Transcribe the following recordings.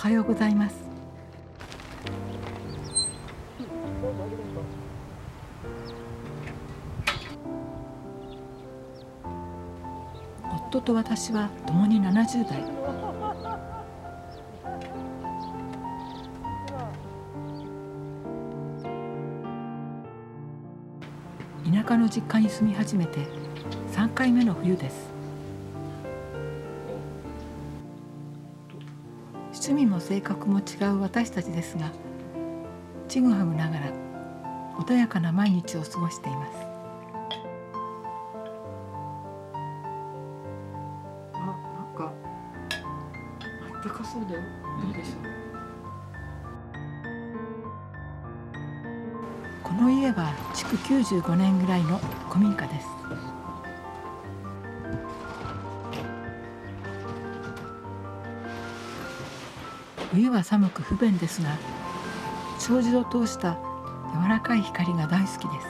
おはようございます。どうもありがとう。夫と私は共に70代。田舎の実家に住み始めて3回目の冬です。趣味も性格も違う私たちですが、ちぐはぐながら穏やかな毎日を過ごしています。なんかあったかそうだよ。どうでしょう。この家は築95年ぐらいの古民家です。冬は寒く不便ですが、障子を通した柔らかい光が大好きです。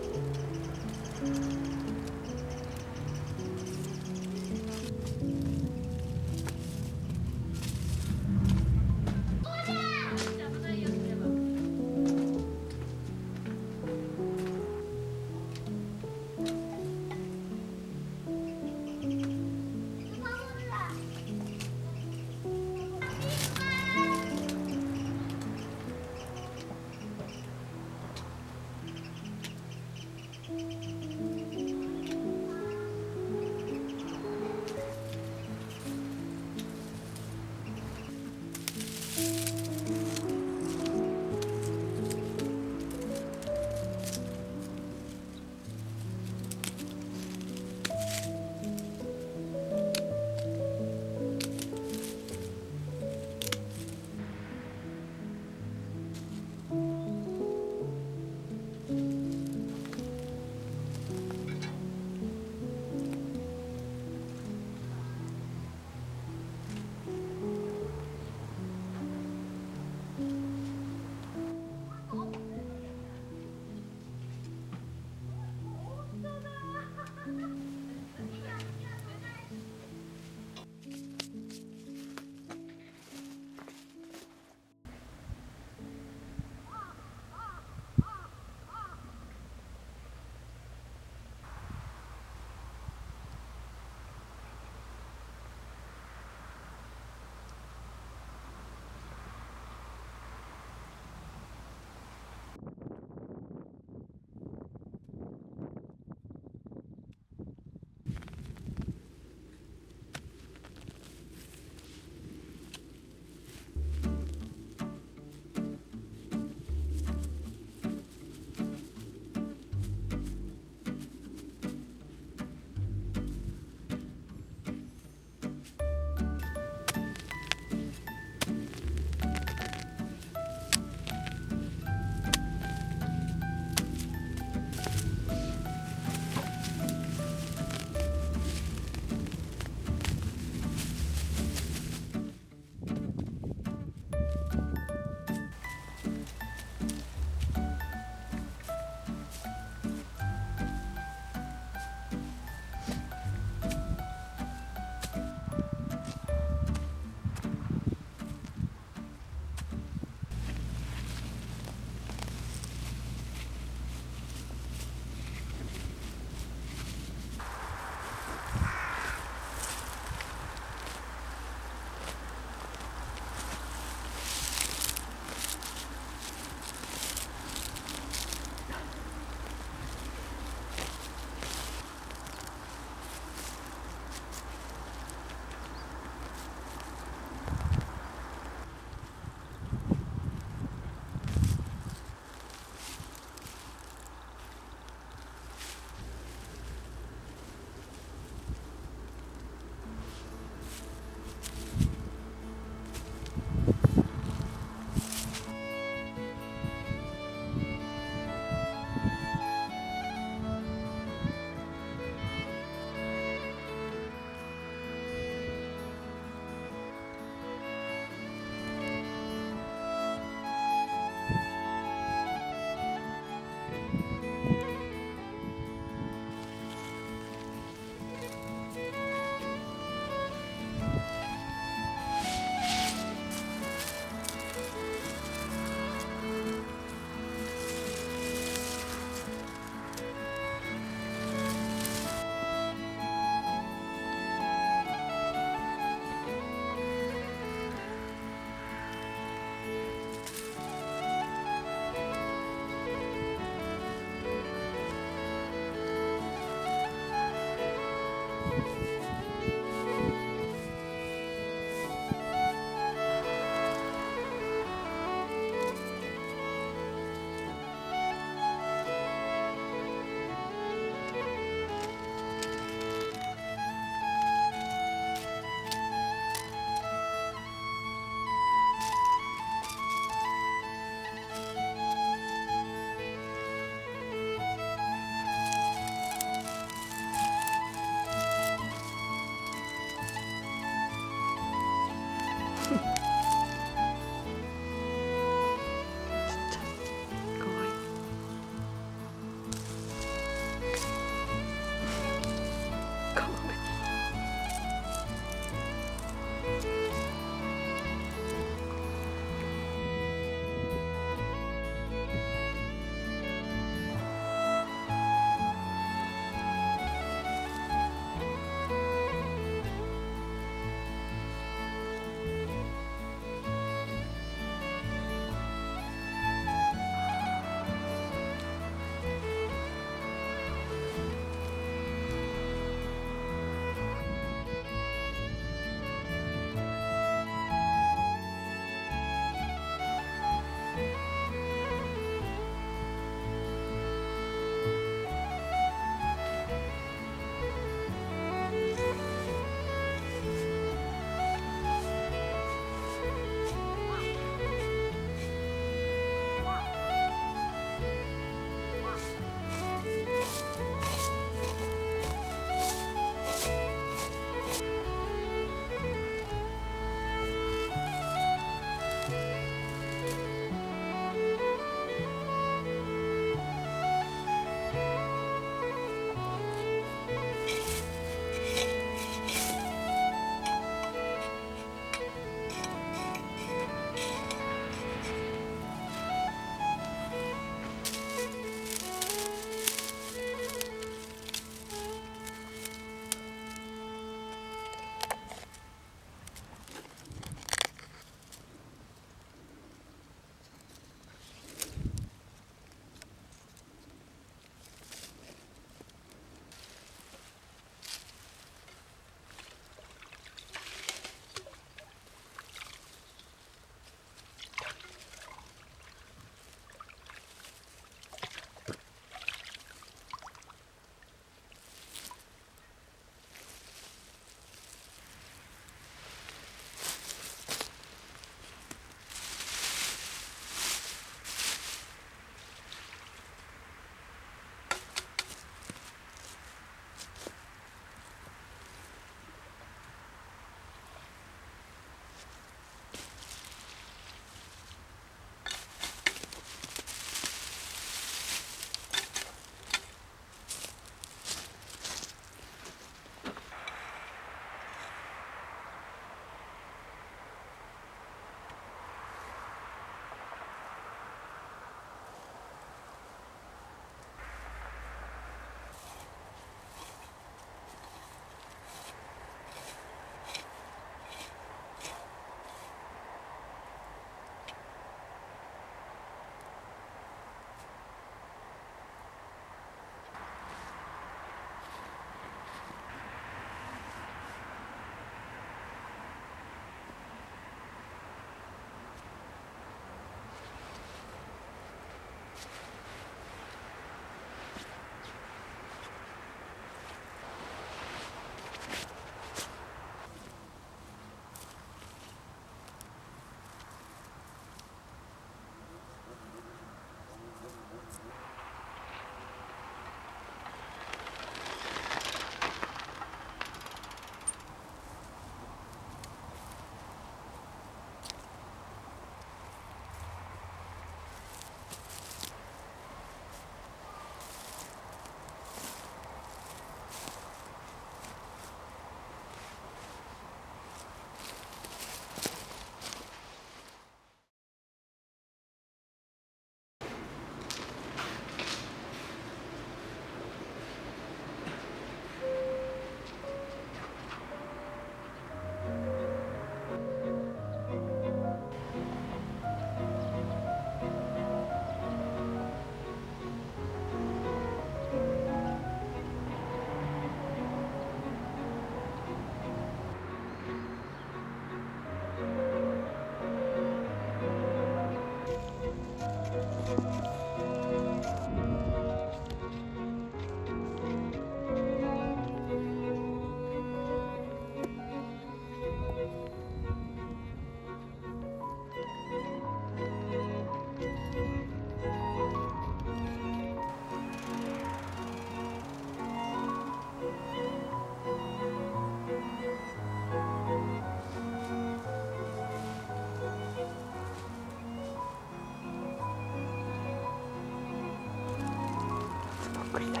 くりだ。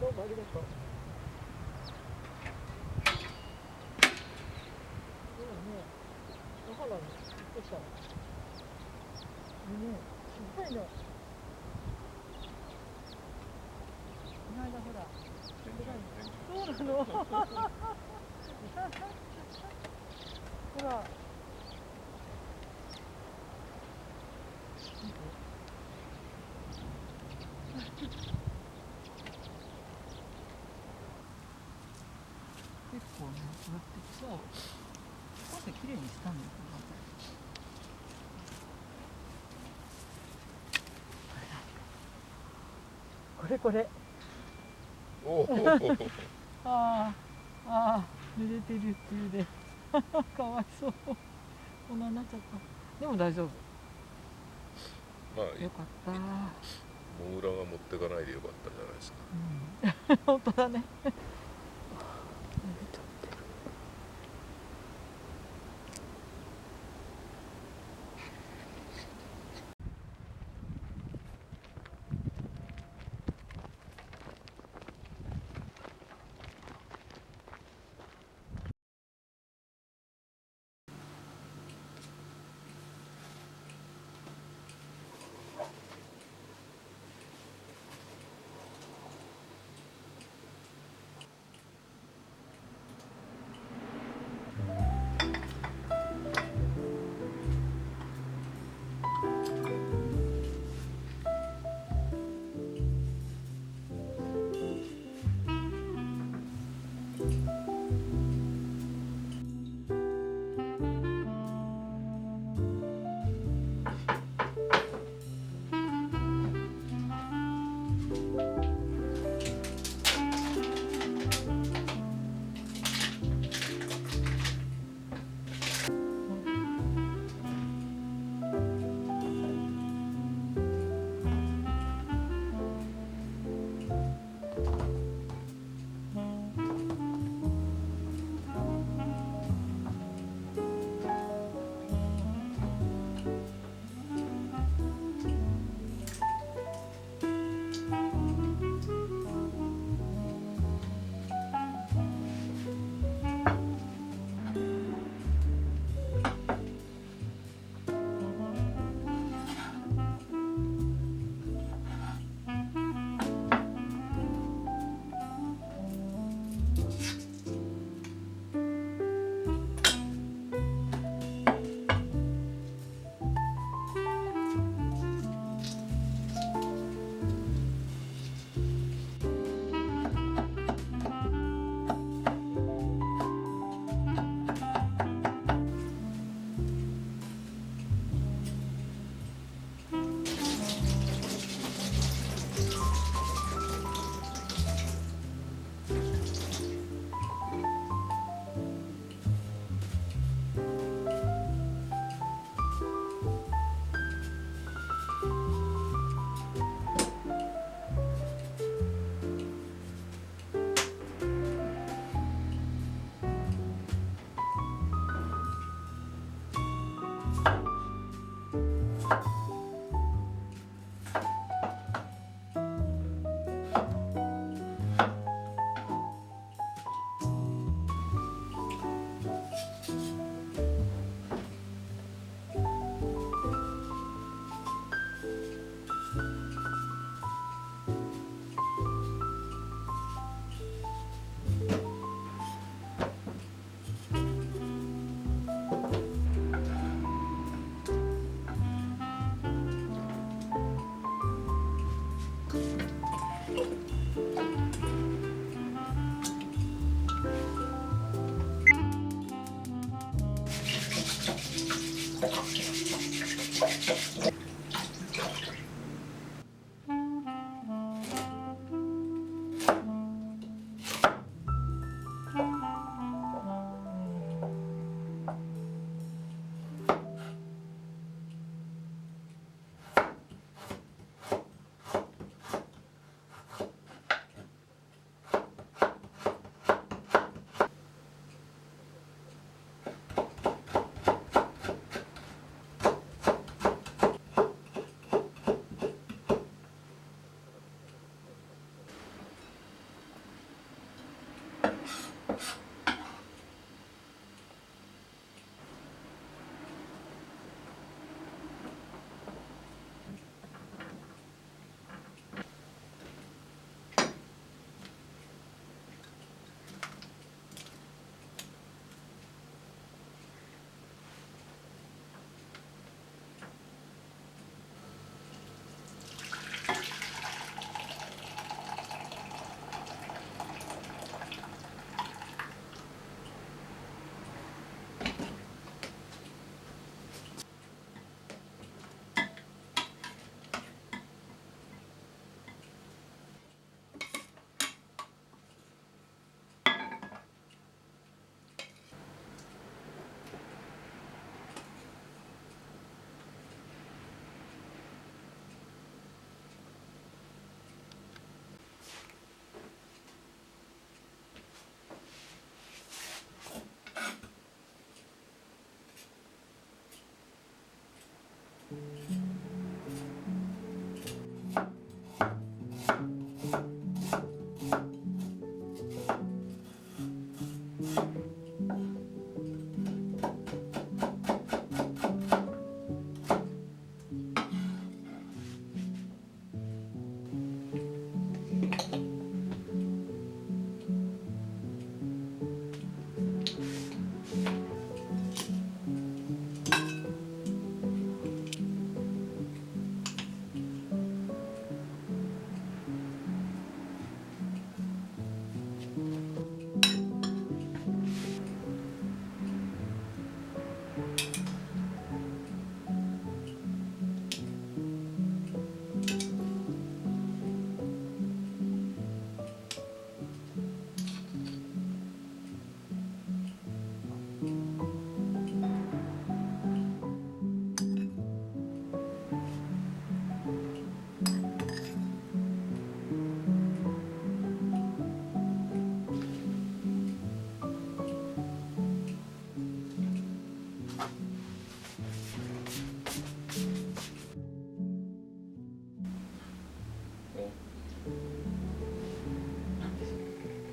どうもありがとう。今ね、お肌に行ってきたの。ね、すごいの。この間ほら、そうなの。ほら。結構ね、こうやって草をこうやってきれいにしたんだよ。これこれ。おお。ああ、ああ、濡れてるっていうで。かわいそう。こんなになっちゃった。でも大丈夫。まあ、よかった。モグラが持ってかないでよかったんじゃないですか。うん、本当だね。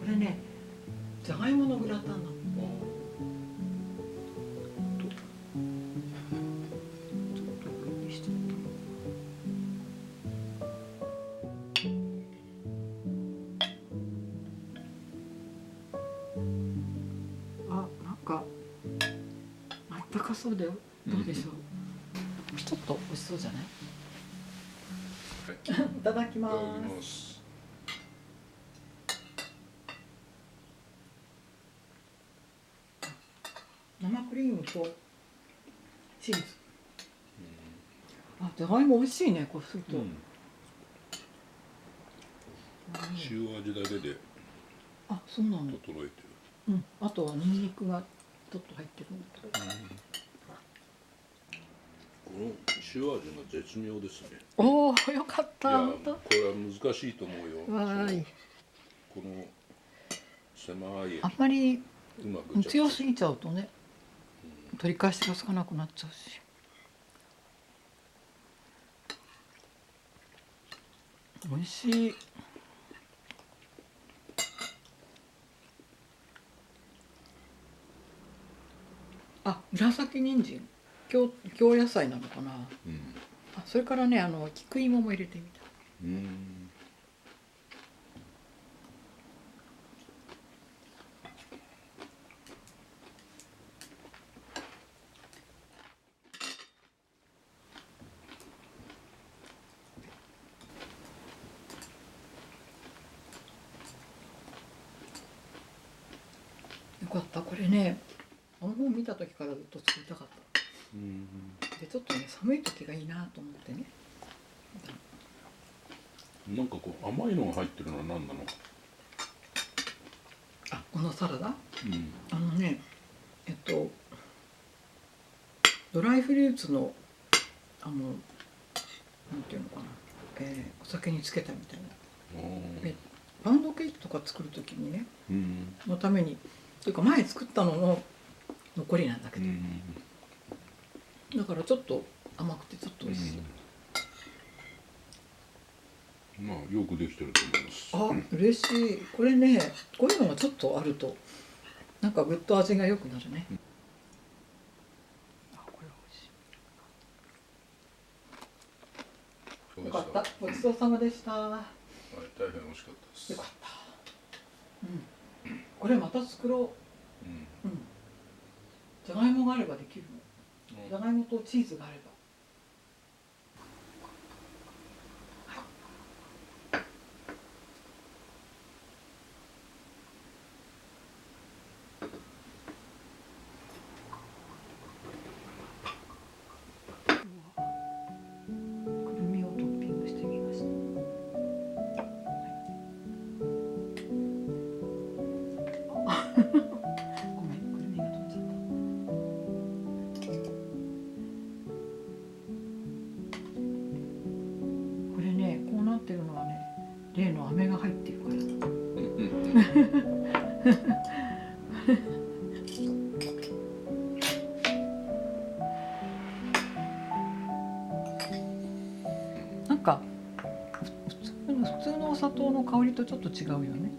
これね、じゃがいものグラタンなの。あ、なんかあったかそうだよ。どうでしょう。ちょっと美味しそうじゃない？いただきまいただきす。ます。生クリームとチーズ。あ、じゃがいも美味しいね。こうすると。塩味だけであ、そうなの。整えてる。うん。あとはニンニクがちょっと入ってるんだけど。この塩味が絶妙ですね。おお、よかっいた。や、本当。これは難しいと思うよ。わーい。この狭いあんまりうまく強すぎちゃうとね、取り返しがつかなくなっちゃうし。美味しい。あ、紫人参、京野菜なのかな。うんあ、それからね、菊芋も入れてみた。うんよかった、これね、あの本見た時からずっと作りたかっうんた。で、ちょっとね、寒い時がいいなと思ってね。なんかこう甘いのが入ってるのは何なの？あ、このサラダ。うんね、ドライフルーツのなんていうのかな、お酒につけたみたいな。パウンドケーキとか作る時にね、うんのために、というか前作ったのの残りなんだけど、うんだからちょっと甘くてちょっと美味しい。まあよくできてると思います。あ、嬉しい。これね、こういうのがちょっとあるとなんかぐっと味が良くなるね。あ、これ美味しい。よかった。ごちそうさまでした。よかっはい、大変美味しかったです。た。これまた作ろうんう。じゃがいもがあればできるの。じゃがいもとチーズがあれば。くるみをトッピングしてみました。ごめん、くるみが飛んじゃった。これね、こうなってるのはね、例の飴が入ってるから。なんか普通のお砂糖の香りとちょっと違うよね。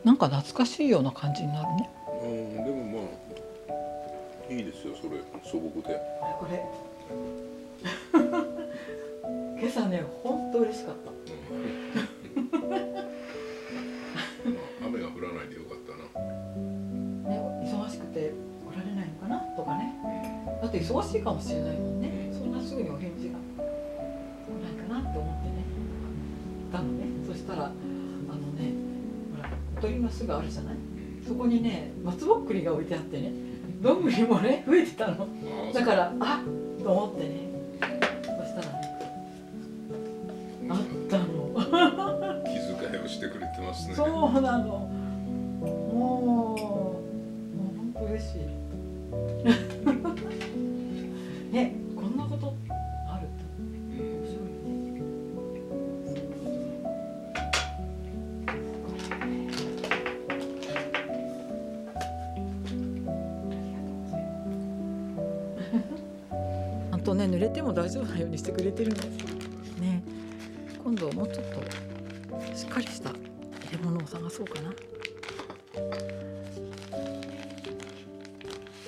なんか懐かしいような感じになるね。でもまあいいですよ、それ素朴で。これ今朝ね、ほんと嬉しかった。雨が降らないでよかったな。ね、忙しくて来られないのかなとかね。だって忙しいかもしれないもんね。そんなすぐにお返事が来ないかなって思ってね、たのね。そしたらほら小鳥の巣があるじゃない。そこにね、松ぼっくりが置いてあってね、どんぐりもね増えてたの。だからあっと思ってね。そしたらね、あったの。気遣いをしてくれてますね。そうなの。もう本当嬉しい。ね、こんなことあるって面白いね。ちゃんとね、濡れても大丈夫なようにしてくれてるのね。今度もうちょっとしっかりした入れ物を探そうかな。わ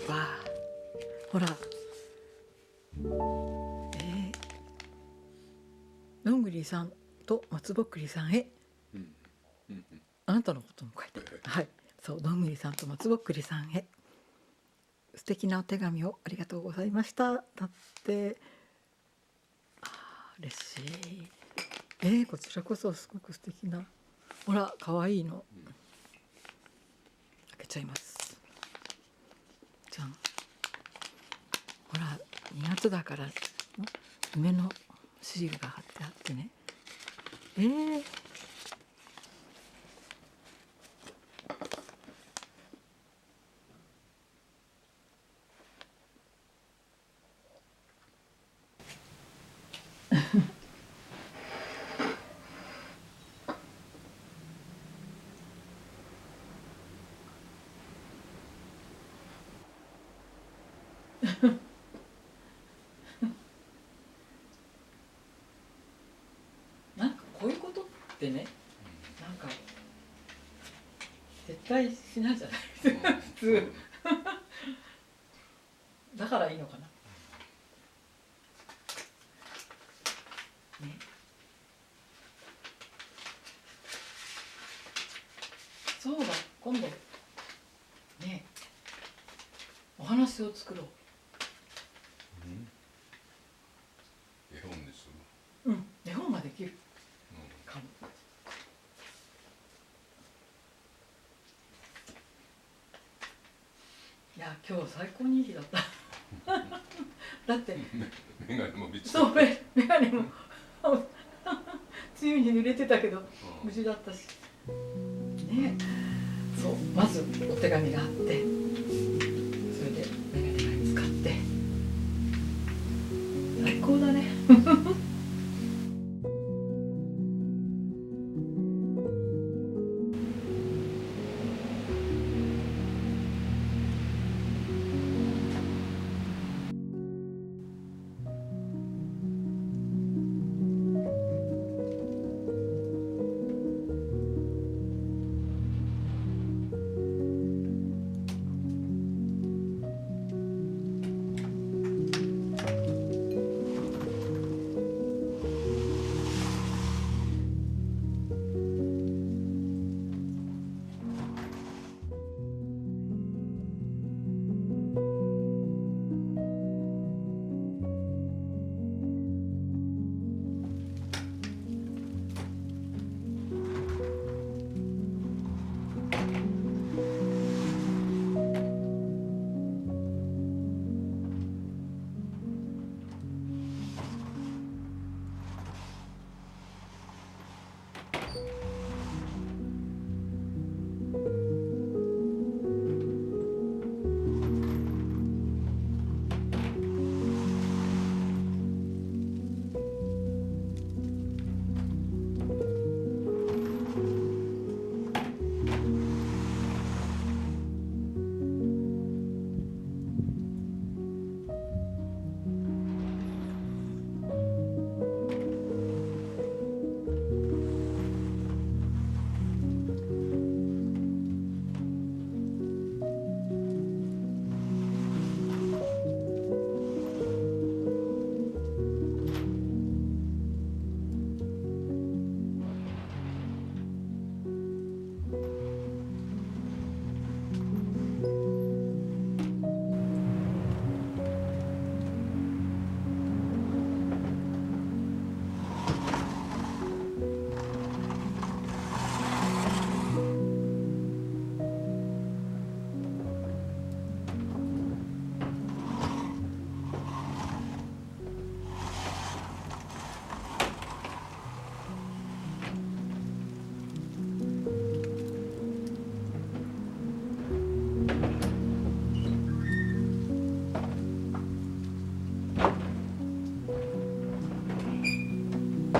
あ、ほら、どんぐりさんと松ぼっくりさんへ、あなたのことも書いてある。はい、そう、どんぐりさんと松ぼっくりさんへ素敵なお手紙をありがとうございました。だって、嬉しい。こちらこそすごく素敵な、ほら可愛いの、開けちゃいます。じゃん。ほら2月だから梅のシールが貼ってあってね。なんかこういうことってね、なんか絶対しないじゃない普通だからいいのかなね。そうだ、今度ねお話を作ろう。絵本にすうん、絵本ができるる、かも。いや、今日最高にいい日だっただって眼鏡も見つそう眼鏡も梅雨に濡れてたけど無事だったしね。そうまずお手紙があって、それで眼鏡が見つかって最高だね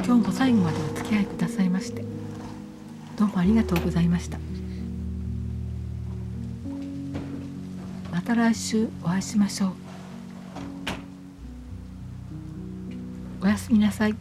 今日も最後までお付き合いくださいましてどうもありがとうございました。また来週お会いしましょう。おやすみなさい。